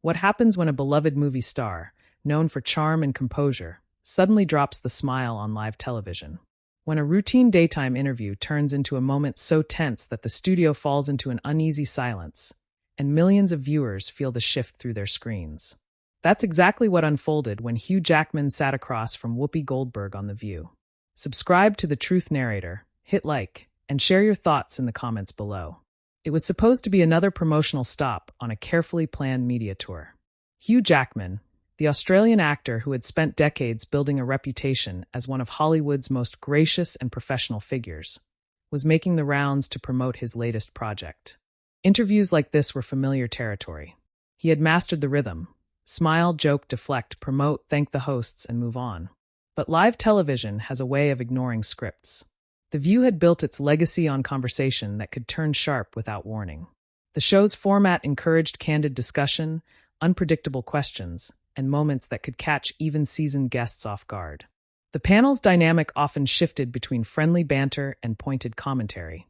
What happens when a beloved movie star, known for charm and composure, suddenly drops the smile on live television? When a routine daytime interview turns into a moment so tense that the studio falls into an uneasy silence, and millions of viewers feel the shift through their screens. That's exactly what unfolded when Hugh Jackman sat across from Whoopi Goldberg on The View. Subscribe to The Truth Narrator, hit like, and share your thoughts in the comments below. It was supposed to be another promotional stop on a carefully planned media tour. Hugh Jackman, the Australian actor who had spent decades building a reputation as one of Hollywood's most gracious and professional figures, was making the rounds to promote his latest project. Interviews like this were familiar territory. He had mastered the rhythm: smile, joke, deflect, promote, thank the hosts, and move on. But live television has a way of ignoring scripts. The View had built its legacy on conversation that could turn sharp without warning. The show's format encouraged candid discussion, unpredictable questions, and moments that could catch even seasoned guests off guard. The panel's dynamic often shifted between friendly banter and pointed commentary,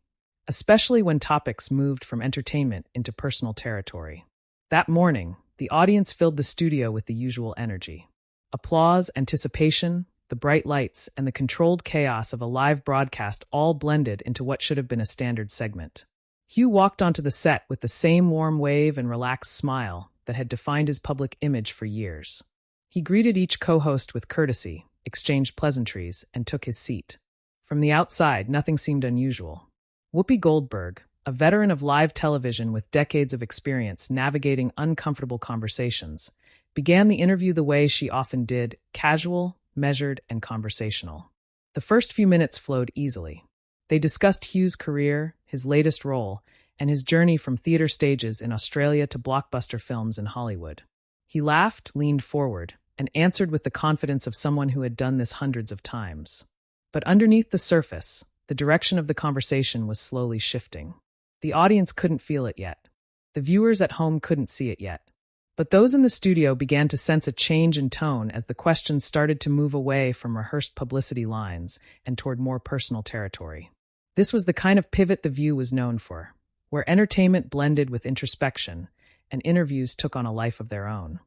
especially when topics moved from entertainment into personal territory. That morning, the audience filled the studio with the usual energy. Applause, anticipation, the bright lights, and the controlled chaos of a live broadcast all blended into what should have been a standard segment. Hugh walked onto the set with the same warm wave and relaxed smile that had defined his public image for years. He greeted each co-host with courtesy, exchanged pleasantries, and took his seat. From the outside, nothing seemed unusual. Whoopi Goldberg, a veteran of live television with decades of experience navigating uncomfortable conversations, began the interview the way she often did: casual, measured, and conversational. The first few minutes flowed easily. They discussed Hugh's career, his latest role, and his journey from theater stages in Australia to blockbuster films in Hollywood. He laughed, leaned forward, and answered with the confidence of someone who had done this hundreds of times. But underneath the surface, the direction of the conversation was slowly shifting. The audience couldn't feel it yet. The viewers at home couldn't see it yet. But those in the studio began to sense a change in tone as the questions started to move away from rehearsed publicity lines and toward more personal territory. This was the kind of pivot The View was known for, where entertainment blended with introspection and interviews took on a life of their own.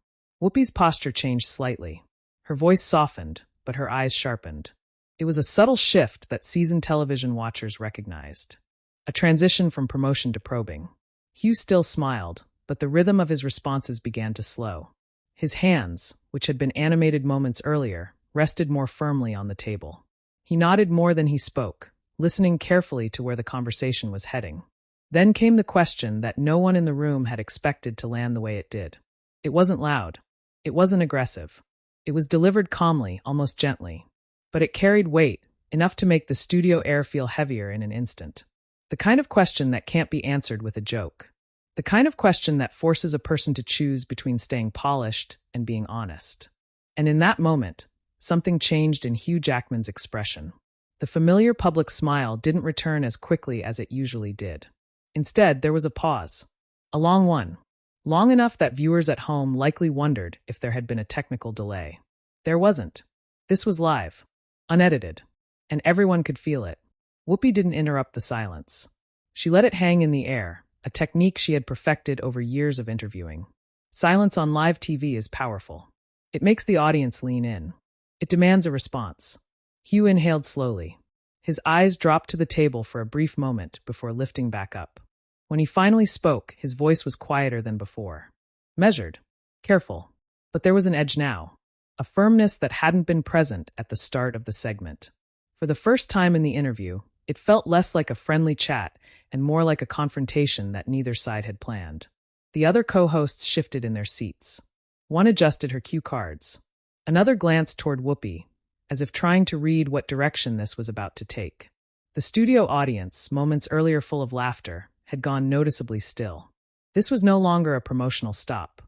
Whoopi's posture changed slightly. Her voice softened, but her eyes sharpened. It was a subtle shift that seasoned television watchers recognized. A transition from promotion to probing. Hugh still smiled, but the rhythm of his responses began to slow. His hands, which had been animated moments earlier, rested more firmly on the table. He nodded more than he spoke, listening carefully to where the conversation was heading. Then came the question that no one in the room had expected to land the way it did. It wasn't loud. It wasn't aggressive. It was delivered calmly, almost gently. But it carried weight, enough to make the studio air feel heavier in an instant. The kind of question that can't be answered with a joke. The kind of question that forces a person to choose between staying polished and being honest. And in that moment, something changed in Hugh Jackman's expression. The familiar public smile didn't return as quickly as it usually did. Instead, there was a pause. A long one. Long enough that viewers at home likely wondered if there had been a technical delay. There wasn't. This was live, unedited, and everyone could feel it. Whoopi didn't interrupt the silence. She let it hang in the air, a technique she had perfected over years of interviewing. Silence on live TV is powerful. It makes the audience lean in. It demands a response. Hugh inhaled slowly. His eyes dropped to the table for a brief moment before lifting back up. When he finally spoke, his voice was quieter than before. Measured. Careful. But there was an edge now. A firmness that hadn't been present at the start of the segment. For the first time in the interview, it felt less like a friendly chat and more like a confrontation that neither side had planned. The other co-hosts shifted in their seats. One adjusted her cue cards. Another glanced toward Whoopi, as if trying to read what direction this was about to take. The studio audience, moments earlier full of laughter, had gone noticeably still. This was no longer a promotional stop.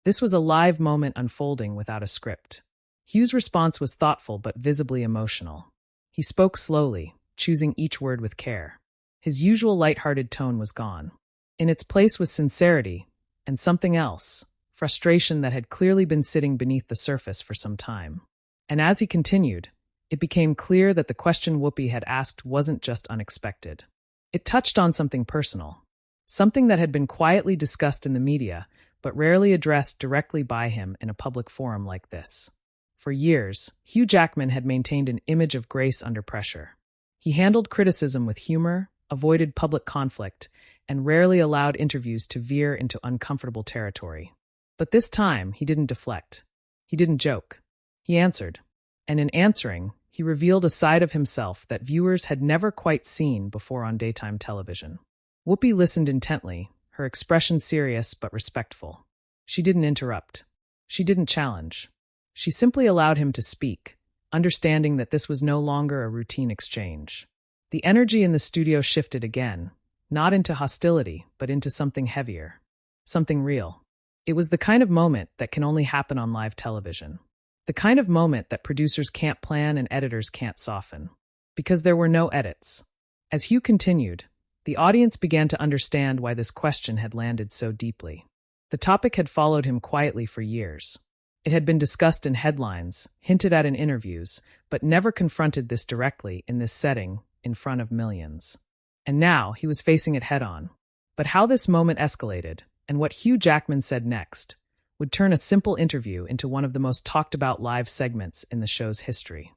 This was a live moment unfolding without a script. Hugh's response was thoughtful but visibly emotional. He spoke slowly, choosing each word with care. His usual lighthearted tone was gone. In its place was sincerity, and something else, frustration that had clearly been sitting beneath the surface for some time. And as he continued, it became clear that the question Whoopi had asked wasn't just unexpected. It touched on something personal, something that had been quietly discussed in the media, but rarely addressed directly by him in a public forum like this. For years, Hugh Jackman had maintained an image of grace under pressure. He handled criticism with humor, avoided public conflict, and rarely allowed interviews to veer into uncomfortable territory. But this time, he didn't deflect. He didn't joke. He answered. And in answering, he revealed a side of himself that viewers had never quite seen before on daytime television. Whoopi listened intently, her expression serious but respectful. She didn't interrupt. She didn't challenge. She simply allowed him to speak, understanding that this was no longer a routine exchange. The energy in the studio shifted again, not into hostility, but into something heavier, something real. It was the kind of moment that can only happen on live television. The kind of moment that producers can't plan and editors can't soften. Because there were no edits. As Hugh continued, the audience began to understand why this question had landed so deeply. The topic had followed him quietly for years. It had been discussed in headlines, hinted at in interviews, but never confronted this directly in this setting in front of millions. And now he was facing it head-on. But how this moment escalated, and what Hugh Jackman said next, would turn a simple interview into one of the most talked-about live segments in the show's history.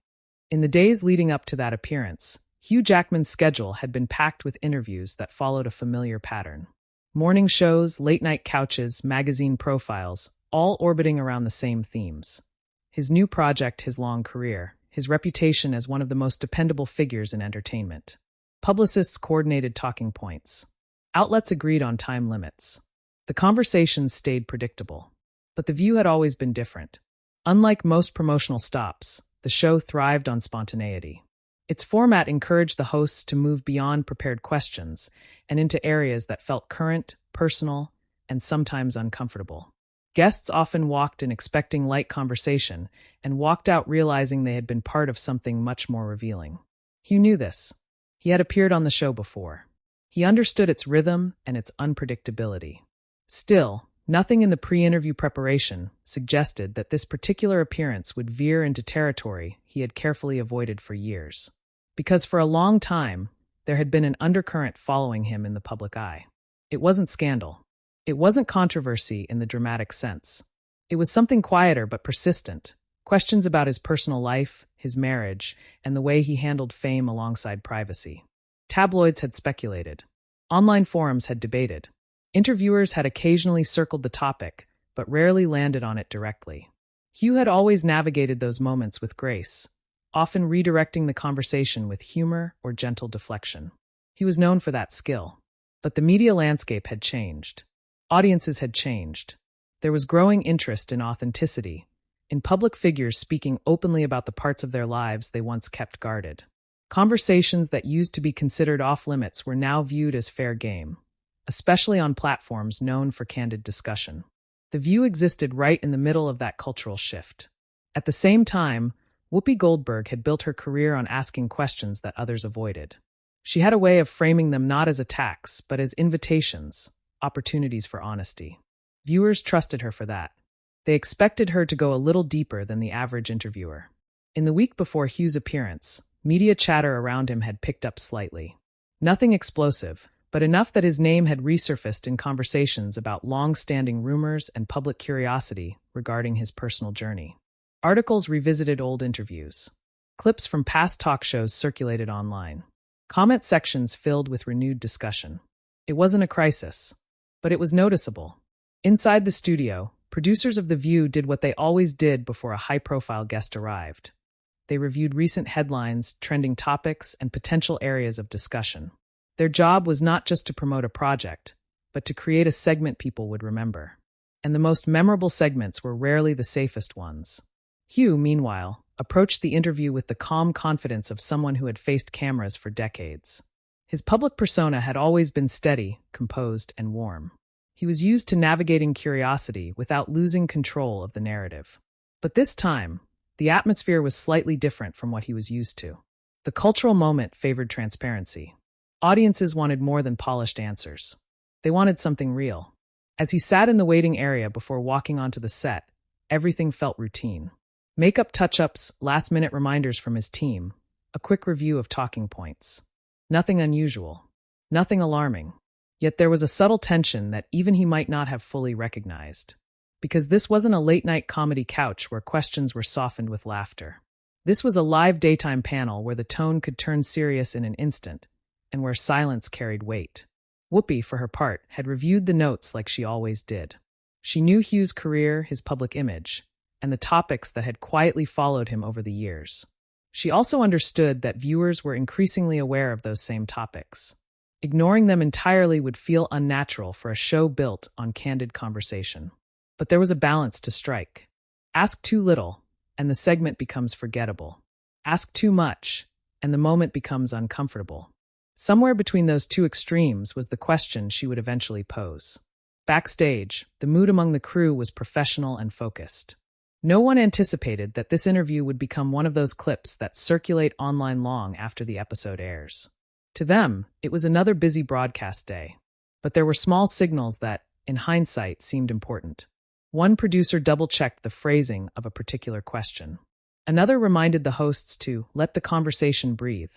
In the days leading up to that appearance, Hugh Jackman's schedule had been packed with interviews that followed a familiar pattern. Morning shows, late-night couches, magazine profiles, all orbiting around the same themes. His new project, his long career, his reputation as one of the most dependable figures in entertainment. Publicists coordinated talking points. Outlets agreed on time limits. The conversations stayed predictable. But the view had always been different. Unlike most promotional stops, the show thrived on spontaneity. Its format encouraged the hosts to move beyond prepared questions and into areas that felt current, personal, and sometimes uncomfortable. Guests often walked in expecting light conversation and walked out realizing they had been part of something much more revealing. Hugh knew this. He had appeared on the show before. He understood its rhythm and its unpredictability. Still, nothing in the pre-interview preparation suggested that this particular appearance would veer into territory he had carefully avoided for years. Because for a long time, there had been an undercurrent following him in the public eye. It wasn't scandal. It wasn't controversy in the dramatic sense. It was something quieter but persistent. Questions about his personal life, his marriage, and the way he handled fame alongside privacy. Tabloids had speculated. Online forums had debated. Interviewers had occasionally circled the topic, but rarely landed on it directly. Hugh had always navigated those moments with grace, often redirecting the conversation with humor or gentle deflection. He was known for that skill. But the media landscape had changed. Audiences had changed. There was growing interest in authenticity, in public figures speaking openly about the parts of their lives they once kept guarded. Conversations that used to be considered off-limits were now viewed as fair game, especially on platforms known for candid discussion. The View existed right in the middle of that cultural shift. At the same time, Whoopi Goldberg had built her career on asking questions that others avoided. She had a way of framing them not as attacks, but as invitations, opportunities for honesty. Viewers trusted her for that. They expected her to go a little deeper than the average interviewer. In the week before Hugh's appearance, media chatter around him had picked up slightly. Nothing explosive, but enough that his name had resurfaced in conversations about long-standing rumors and public curiosity regarding his personal journey. Articles revisited old interviews. Clips from past talk shows circulated online. Comment sections filled with renewed discussion. It wasn't a crisis, but it was noticeable. Inside the studio, producers of The View did what they always did before a high-profile guest arrived. They reviewed recent headlines, trending topics, and potential areas of discussion. Their job was not just to promote a project, but to create a segment people would remember. And the most memorable segments were rarely the safest ones. Hugh, meanwhile, approached the interview with the calm confidence of someone who had faced cameras for decades. His public persona had always been steady, composed, and warm. He was used to navigating curiosity without losing control of the narrative. But this time, the atmosphere was slightly different from what he was used to. The cultural moment favored transparency. Audiences wanted more than polished answers. They wanted something real. As he sat in the waiting area before walking onto the set, everything felt routine. Makeup touch-ups, last-minute reminders from his team, a quick review of talking points. Nothing unusual. Nothing alarming. Yet there was a subtle tension that even he might not have fully recognized. Because this wasn't a late-night comedy couch where questions were softened with laughter. This was a live daytime panel where the tone could turn serious in an instant, and where silence carried weight. Whoopi, for her part, had reviewed the notes like she always did. She knew Hugh's career, his public image, and the topics that had quietly followed him over the years. She also understood that viewers were increasingly aware of those same topics. Ignoring them entirely would feel unnatural for a show built on candid conversation. But there was a balance to strike. Ask too little, and the segment becomes forgettable. Ask too much, and the moment becomes uncomfortable. Somewhere between those two extremes was the question she would eventually pose. Backstage, the mood among the crew was professional and focused. No one anticipated that this interview would become one of those clips that circulate online long after the episode airs. To them, it was another busy broadcast day. But there were small signals that, in hindsight, seemed important. One producer double-checked the phrasing of a particular question. Another reminded the hosts to let the conversation breathe,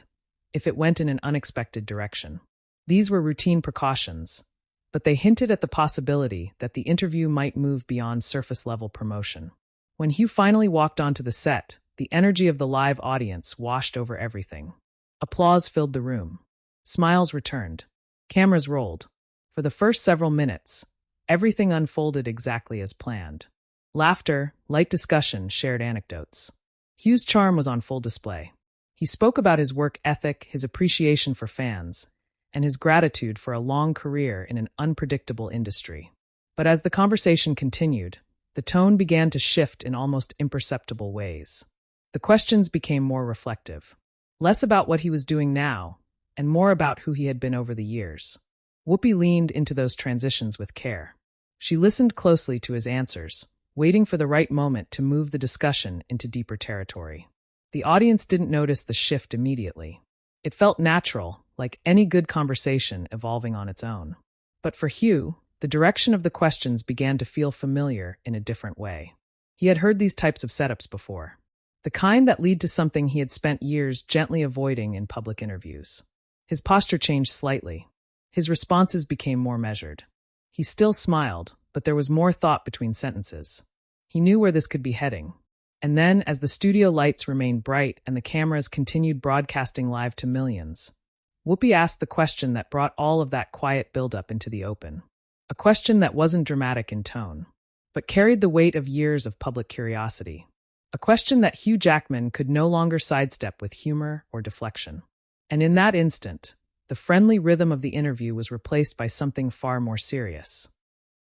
if it went in an unexpected direction. These were routine precautions, but they hinted at the possibility that the interview might move beyond surface-level promotion. When Hugh finally walked onto the set, the energy of the live audience washed over everything. Applause filled the room. Smiles returned. Cameras rolled. For the first several minutes, everything unfolded exactly as planned. Laughter, light discussion, shared anecdotes. Hugh's charm was on full display. He spoke about his work ethic, his appreciation for fans, and his gratitude for a long career in an unpredictable industry. But as the conversation continued, the tone began to shift in almost imperceptible ways. The questions became more reflective. Less about what he was doing now, and more about who he had been over the years. Whoopi leaned into those transitions with care. She listened closely to his answers, waiting for the right moment to move the discussion into deeper territory. The audience didn't notice the shift immediately. It felt natural, like any good conversation evolving on its own. But for Hugh, the direction of the questions began to feel familiar in a different way. He had heard these types of setups before. The kind that lead to something he had spent years gently avoiding in public interviews. His posture changed slightly. His responses became more measured. He still smiled, but there was more thought between sentences. He knew where this could be heading. And then, as the studio lights remained bright and the cameras continued broadcasting live to millions, Whoopi asked the question that brought all of that quiet buildup into the open. A question that wasn't dramatic in tone, but carried the weight of years of public curiosity. A question that Hugh Jackman could no longer sidestep with humor or deflection. And in that instant, the friendly rhythm of the interview was replaced by something far more serious.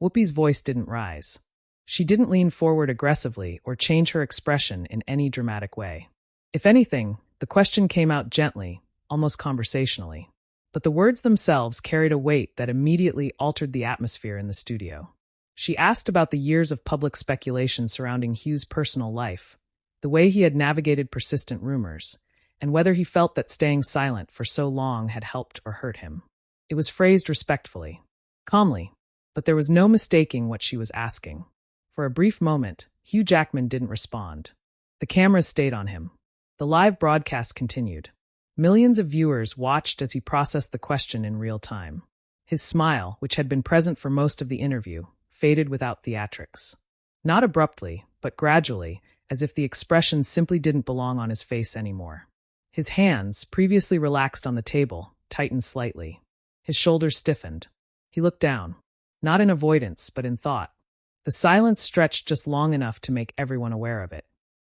Whoopi's voice didn't rise. She didn't lean forward aggressively or change her expression in any dramatic way. If anything, the question came out gently, almost conversationally. But the words themselves carried a weight that immediately altered the atmosphere in the studio. She asked about the years of public speculation surrounding Hugh's personal life, the way he had navigated persistent rumors, and whether he felt that staying silent for so long had helped or hurt him. It was phrased respectfully, calmly, but there was no mistaking what she was asking. For a brief moment, Hugh Jackman didn't respond. The cameras stayed on him. The live broadcast continued. Millions of viewers watched as he processed the question in real time. His smile, which had been present for most of the interview, faded without theatrics. Not abruptly, but gradually, as if the expression simply didn't belong on his face anymore. His hands, previously relaxed on the table, tightened slightly. His shoulders stiffened. He looked down, not in avoidance, but in thought. The silence stretched just long enough to make everyone aware of it.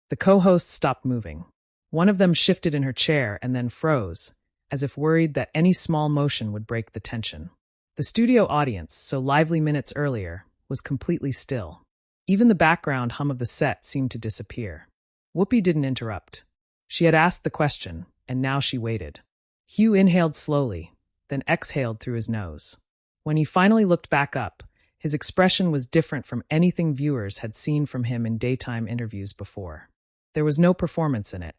The co-hosts stopped moving. One of them shifted in her chair and then froze, as if worried that any small motion would break the tension. The studio audience, so lively minutes earlier, was completely still. Even the background hum of the set seemed to disappear. Whoopi didn't interrupt. She had asked the question, and now she waited. Hugh inhaled slowly, then exhaled through his nose. When he finally looked back up, his expression was different from anything viewers had seen from him in daytime interviews before. There was no performance in it.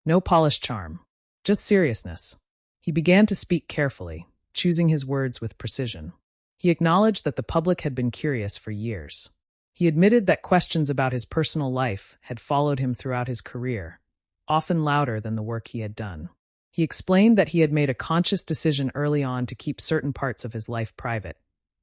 No polished charm, just seriousness. He began to speak carefully, choosing his words with precision. He acknowledged that the public had been curious for years. He admitted that questions about his personal life had followed him throughout his career, often louder than the work he had done. He explained that he had made a conscious decision early on to keep certain parts of his life private,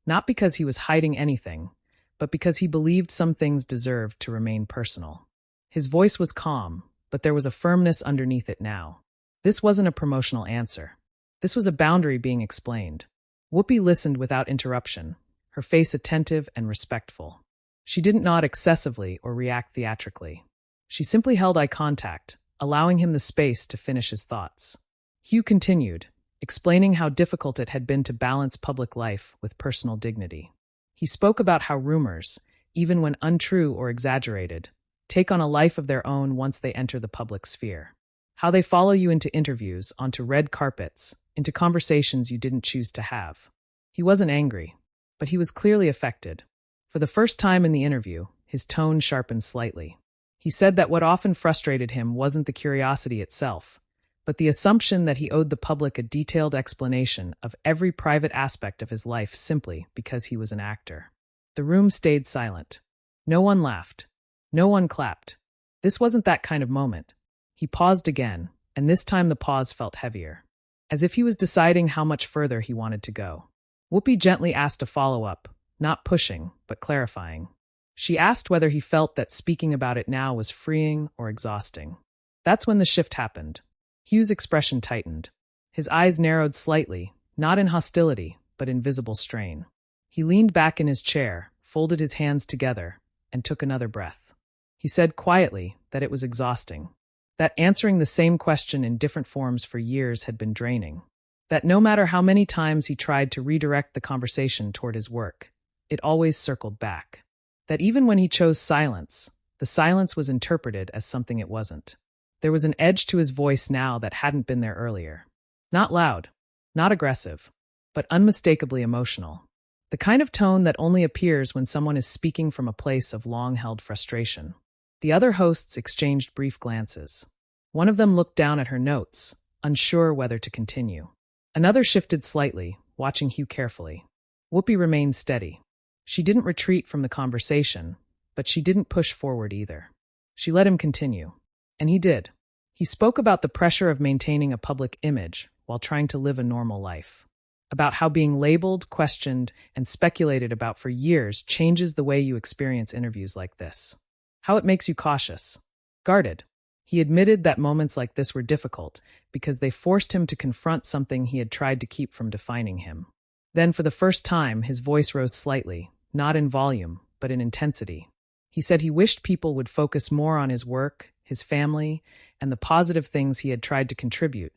not because he was hiding anything, but because he believed some things deserved to remain personal. His voice was calm, but there was a firmness underneath it now. This wasn't a promotional answer. This was a boundary being explained. Whoopi listened without interruption, her face attentive and respectful. She didn't nod excessively or react theatrically. She simply held eye contact, allowing him the space to finish his thoughts. Hugh continued, explaining how difficult it had been to balance public life with personal dignity. He spoke about how rumors, even when untrue or exaggerated, take on a life of their own once they enter the public sphere. How they follow you into interviews, onto red carpets, into conversations you didn't choose to have. He wasn't angry, but he was clearly affected. For the first time in the interview, his tone sharpened slightly. He said that what often frustrated him wasn't the curiosity itself, but the assumption that he owed the public a detailed explanation of every private aspect of his life simply because he was an actor. The room stayed silent. No one laughed. No one clapped. This wasn't that kind of moment. He paused again, and this time the pause felt heavier, as if he was deciding how much further he wanted to go. Whoopi gently asked a follow-up, not pushing, but clarifying. She asked whether he felt that speaking about it now was freeing or exhausting. That's when the shift happened. Hugh's expression tightened. His eyes narrowed slightly, not in hostility, but in visible strain. He leaned back in his chair, folded his hands together, and took another breath. He said quietly that it was exhausting, that answering the same question in different forms for years had been draining, that no matter how many times he tried to redirect the conversation toward his work, it always circled back, that even when he chose silence, the silence was interpreted as something it wasn't. There was an edge to his voice now that hadn't been there earlier. Not loud, not aggressive, but unmistakably emotional. The kind of tone that only appears when someone is speaking from a place of long-held frustration. The other hosts exchanged brief glances. One of them looked down at her notes, unsure whether to continue. Another shifted slightly, watching Hugh carefully. Whoopi remained steady. She didn't retreat from the conversation, but she didn't push forward either. She let him continue. And he did. He spoke about the pressure of maintaining a public image while trying to live a normal life. About how being labeled, questioned, and speculated about for years changes the way you experience interviews like this. How it makes you cautious, guarded. He admitted that moments like this were difficult because they forced him to confront something he had tried to keep from defining him. Then, for the first time, his voice rose slightly, not in volume, but in intensity. He said he wished people would focus more on his work, his family, and the positive things he had tried to contribute,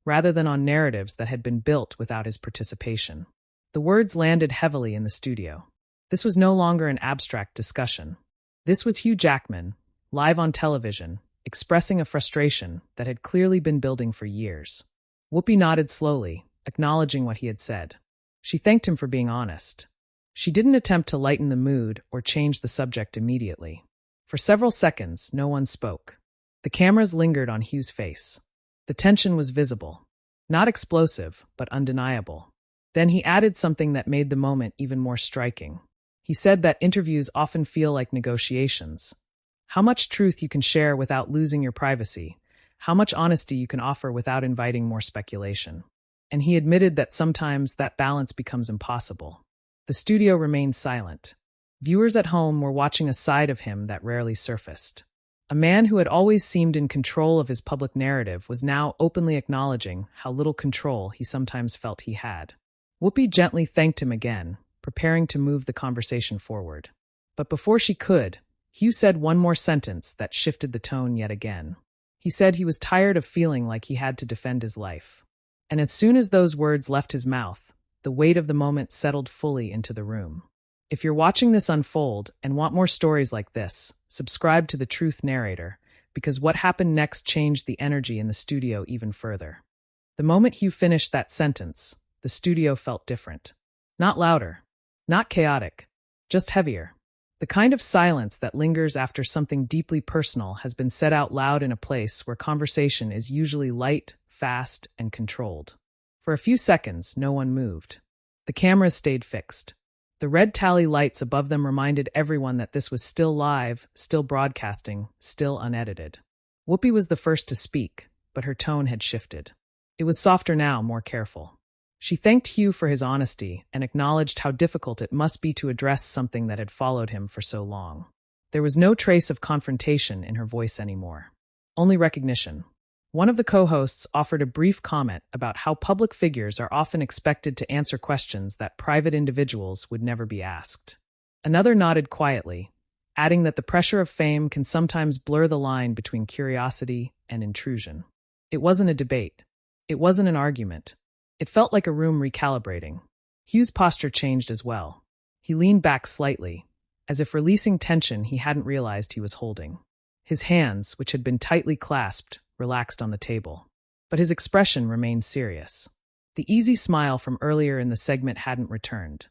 rather than on narratives that had been built without his participation. The words landed heavily in the studio. This was no longer an abstract discussion. This was Hugh Jackman, live on television, expressing a frustration that had clearly been building for years. Whoopi nodded slowly, acknowledging what he had said. She thanked him for being honest. She didn't attempt to lighten the mood or change the subject immediately. For several seconds, no one spoke. The cameras lingered on Hugh's face. The tension was visible. Not explosive, but undeniable. Then he added something that made the moment even more striking. He said that interviews often feel like negotiations. How much truth you can share without losing your privacy, how much honesty you can offer without inviting more speculation. And he admitted that sometimes that balance becomes impossible. The studio remained silent. Viewers at home were watching a side of him that rarely surfaced. A man who had always seemed in control of his public narrative was now openly acknowledging how little control he sometimes felt he had. Whoopi gently thanked him again, preparing to move the conversation forward. But before she could, Hugh said one more sentence that shifted the tone yet again. He said he was tired of feeling like he had to defend his life. And as soon as those words left his mouth, the weight of the moment settled fully into the room. If you're watching this unfold and want more stories like this, subscribe to The Truth Narrator, because what happened next changed the energy in the studio even further. The moment Hugh finished that sentence, the studio felt different. Not louder, not chaotic, just heavier. The kind of silence that lingers after something deeply personal has been said out loud in a place where conversation is usually light, fast, and controlled. For a few seconds, no one moved. The cameras stayed fixed. The red tally lights above them reminded everyone that this was still live, still broadcasting, still unedited. Whoopi was the first to speak, but her tone had shifted. It was softer now, more careful. She thanked Hugh for his honesty and acknowledged how difficult it must be to address something that had followed him for so long. There was no trace of confrontation in her voice anymore. Only recognition. One of the co-hosts offered a brief comment about how public figures are often expected to answer questions that private individuals would never be asked. Another nodded quietly, adding that the pressure of fame can sometimes blur the line between curiosity and intrusion. It wasn't a debate. It wasn't an argument. It felt like a room recalibrating. Hugh's posture changed as well. He leaned back slightly, as if releasing tension he hadn't realized he was holding. His hands, which had been tightly clasped, relaxed on the table. But his expression remained serious. The easy smile from earlier in the segment hadn't returned.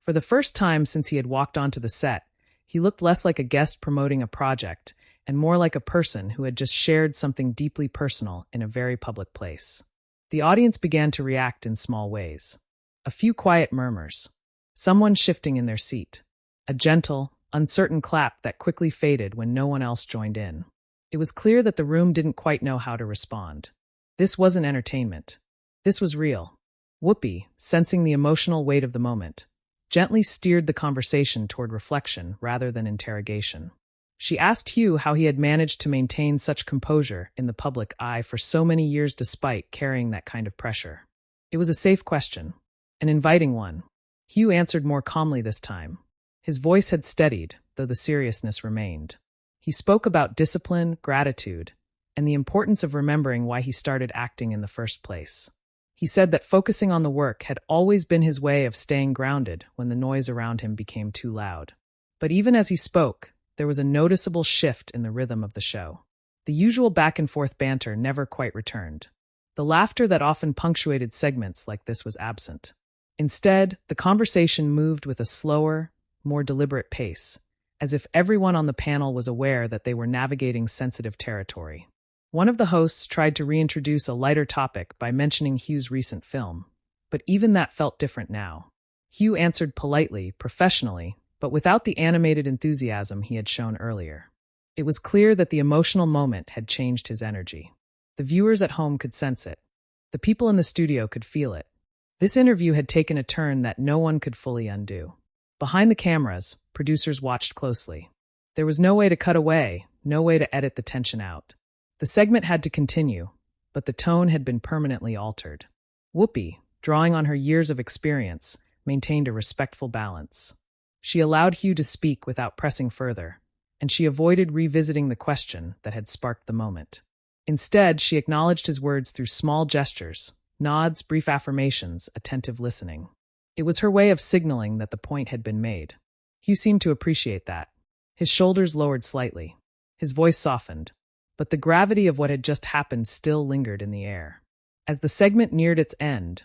For the first time since he had walked onto the set, he looked less like a guest promoting a project and more like a person who had just shared something deeply personal in a very public place. The audience began to react in small ways. A few quiet murmurs. Someone shifting in their seat. A gentle, uncertain clap that quickly faded when no one else joined in. It was clear that the room didn't quite know how to respond. This wasn't entertainment. This was real. Whoopi, sensing the emotional weight of the moment, gently steered the conversation toward reflection rather than interrogation. She asked Hugh how he had managed to maintain such composure in the public eye for so many years despite carrying that kind of pressure. It was a safe question, an inviting one. Hugh answered more calmly this time. His voice had steadied, though the seriousness remained. He spoke about discipline, gratitude, and the importance of remembering why he started acting in the first place. He said that focusing on the work had always been his way of staying grounded when the noise around him became too loud. But even as he spoke, there was a noticeable shift in the rhythm of the show. The usual back-and-forth banter never quite returned. The laughter that often punctuated segments like this was absent. Instead, the conversation moved with a slower, more deliberate pace, as if everyone on the panel was aware that they were navigating sensitive territory. One of the hosts tried to reintroduce a lighter topic by mentioning Hugh's recent film, but even that felt different now. Hugh answered politely, professionally, but without the animated enthusiasm he had shown earlier. It was clear that the emotional moment had changed his energy. The viewers at home could sense it. The people in the studio could feel it. This interview had taken a turn that no one could fully undo. Behind the cameras, producers watched closely. There was no way to cut away, no way to edit the tension out. The segment had to continue, but the tone had been permanently altered. Whoopi, drawing on her years of experience, maintained a respectful balance. She allowed Hugh to speak without pressing further, and she avoided revisiting the question that had sparked the moment. Instead, she acknowledged his words through small gestures, nods, brief affirmations, attentive listening. It was her way of signaling that the point had been made. Hugh seemed to appreciate that. His shoulders lowered slightly. His voice softened, but the gravity of what had just happened still lingered in the air. As the segment neared its end,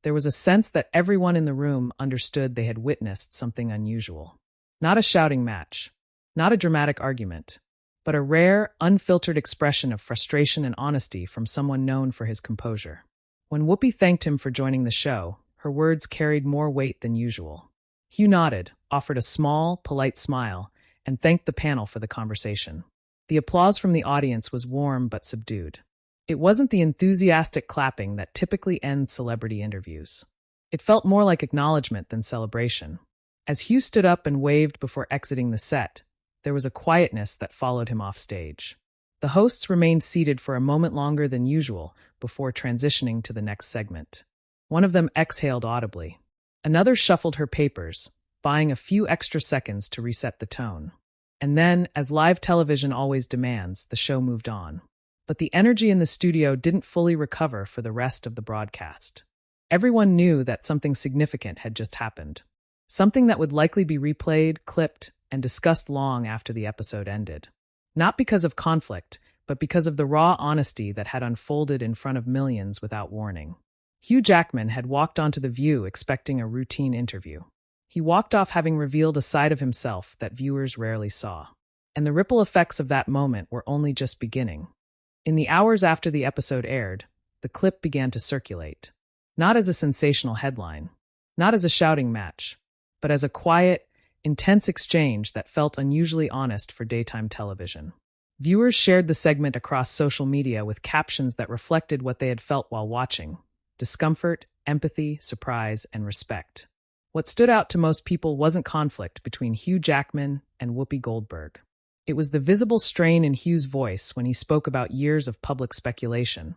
there was a sense that everyone in the room understood they had witnessed something unusual. Not a shouting match, not a dramatic argument, but a rare, unfiltered expression of frustration and honesty from someone known for his composure. When Whoopi thanked him for joining the show, her words carried more weight than usual. Hugh nodded, offered a small, polite smile, and thanked the panel for the conversation. The applause from the audience was warm but subdued. It wasn't the enthusiastic clapping that typically ends celebrity interviews. It felt more like acknowledgement than celebration. As Hugh stood up and waved before exiting the set, there was a quietness that followed him off stage. The hosts remained seated for a moment longer than usual before transitioning to the next segment. One of them exhaled audibly. Another shuffled her papers, buying a few extra seconds to reset the tone. And then, as live television always demands, the show moved on. But the energy in the studio didn't fully recover for the rest of the broadcast. Everyone knew that something significant had just happened. Something that would likely be replayed, clipped, and discussed long after the episode ended. Not because of conflict, but because of the raw honesty that had unfolded in front of millions without warning. Hugh Jackman had walked onto The View expecting a routine interview. He walked off having revealed a side of himself that viewers rarely saw. And the ripple effects of that moment were only just beginning. In the hours after the episode aired, the clip began to circulate. Not as a sensational headline, not as a shouting match, but as a quiet, intense exchange that felt unusually honest for daytime television. Viewers shared the segment across social media with captions that reflected what they had felt while watching: discomfort, empathy, surprise, and respect. What stood out to most people wasn't conflict between Hugh Jackman and Whoopi Goldberg. It was the visible strain in Hugh's voice when he spoke about years of public speculation,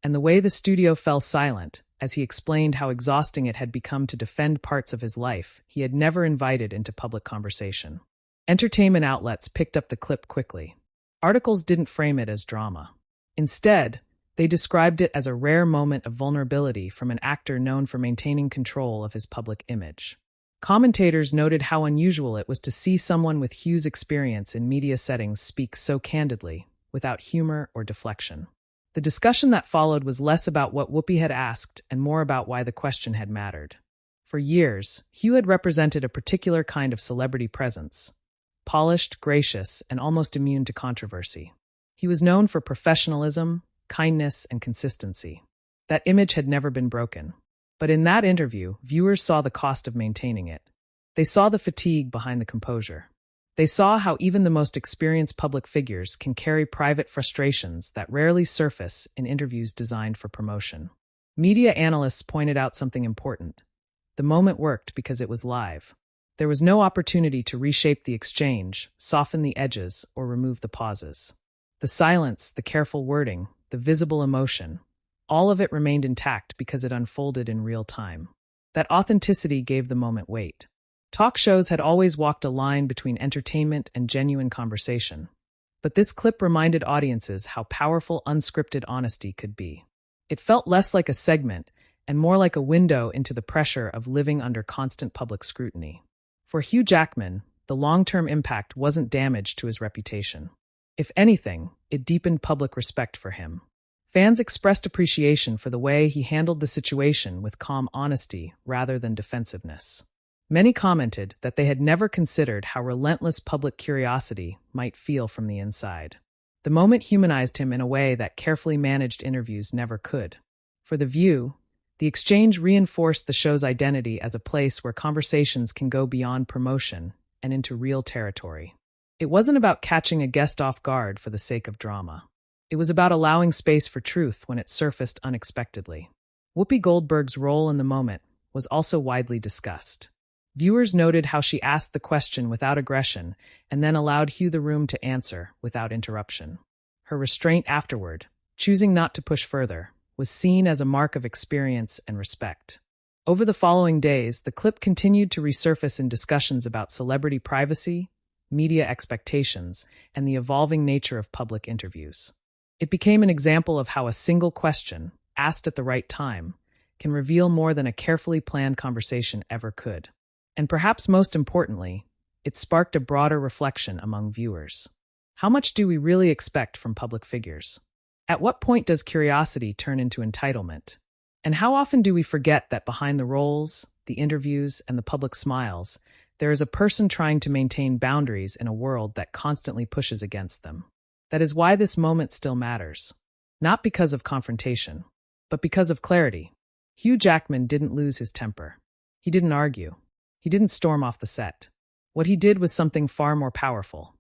and the way the studio fell silent as he explained how exhausting it had become to defend parts of his life he had never invited into public conversation. Entertainment outlets picked up the clip quickly. Articles didn't frame it as drama. Instead, they described it as a rare moment of vulnerability from an actor known for maintaining control of his public image. Commentators noted how unusual it was to see someone with Hugh's experience in media settings speak so candidly, without humor or deflection. The discussion that followed was less about what Whoopi had asked and more about why the question had mattered. For years, Hugh had represented a particular kind of celebrity presence: polished, gracious, and almost immune to controversy. He was known for professionalism, kindness, and consistency. That image had never been broken. But in that interview, viewers saw the cost of maintaining it. They saw the fatigue behind the composure. They saw how even the most experienced public figures can carry private frustrations that rarely surface in interviews designed for promotion. Media analysts pointed out something important. The moment worked because it was live. There was no opportunity to reshape the exchange, soften the edges, or remove the pauses. The silence, the careful wording, the visible emotion, all of it remained intact because it unfolded in real time. That authenticity gave the moment weight. Talk shows had always walked a line between entertainment and genuine conversation. But this clip reminded audiences how powerful unscripted honesty could be. It felt less like a segment and more like a window into the pressure of living under constant public scrutiny. For Hugh Jackman, the long-term impact wasn't damage to his reputation. If anything, it deepened public respect for him. Fans expressed appreciation for the way he handled the situation with calm honesty rather than defensiveness. Many commented that they had never considered how relentless public curiosity might feel from the inside. The moment humanized him in a way that carefully managed interviews never could. For The View, the exchange reinforced the show's identity as a place where conversations can go beyond promotion and into real territory. It wasn't about catching a guest off guard for the sake of drama. It was about allowing space for truth when it surfaced unexpectedly. Whoopi Goldberg's role in the moment was also widely discussed. Viewers noted how she asked the question without aggression and then allowed Hugh the room to answer without interruption. Her restraint afterward, choosing not to push further, was seen as a mark of experience and respect. Over the following days, the clip continued to resurface in discussions about celebrity privacy, media expectations, and the evolving nature of public interviews. It became an example of how a single question, asked at the right time, can reveal more than a carefully planned conversation ever could. And perhaps most importantly, it sparked a broader reflection among viewers. How much do we really expect from public figures? At what point does curiosity turn into entitlement? And how often do we forget that behind the roles, the interviews, and the public smiles, there is a person trying to maintain boundaries in a world that constantly pushes against them? That is why this moment still matters. Not because of confrontation, but because of clarity. Hugh Jackman didn't lose his temper. He didn't argue. He didn't storm off the set. What he did was something far more powerful.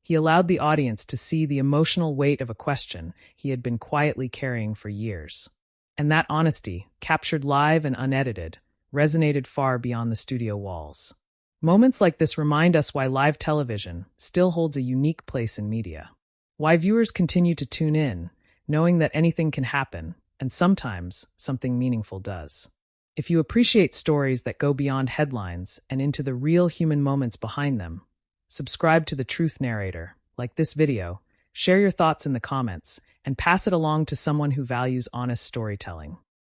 He allowed the audience to see the emotional weight of a question he had been quietly carrying for years. And that honesty, captured live and unedited, resonated far beyond the studio walls. Moments like this remind us why live television still holds a unique place in media. Why viewers continue to tune in, knowing that anything can happen, and sometimes something meaningful does. If you appreciate stories that go beyond headlines and into the real human moments behind them, subscribe to The Truth Narrator, like this video, share your thoughts in the comments, and pass it along to someone who values honest storytelling.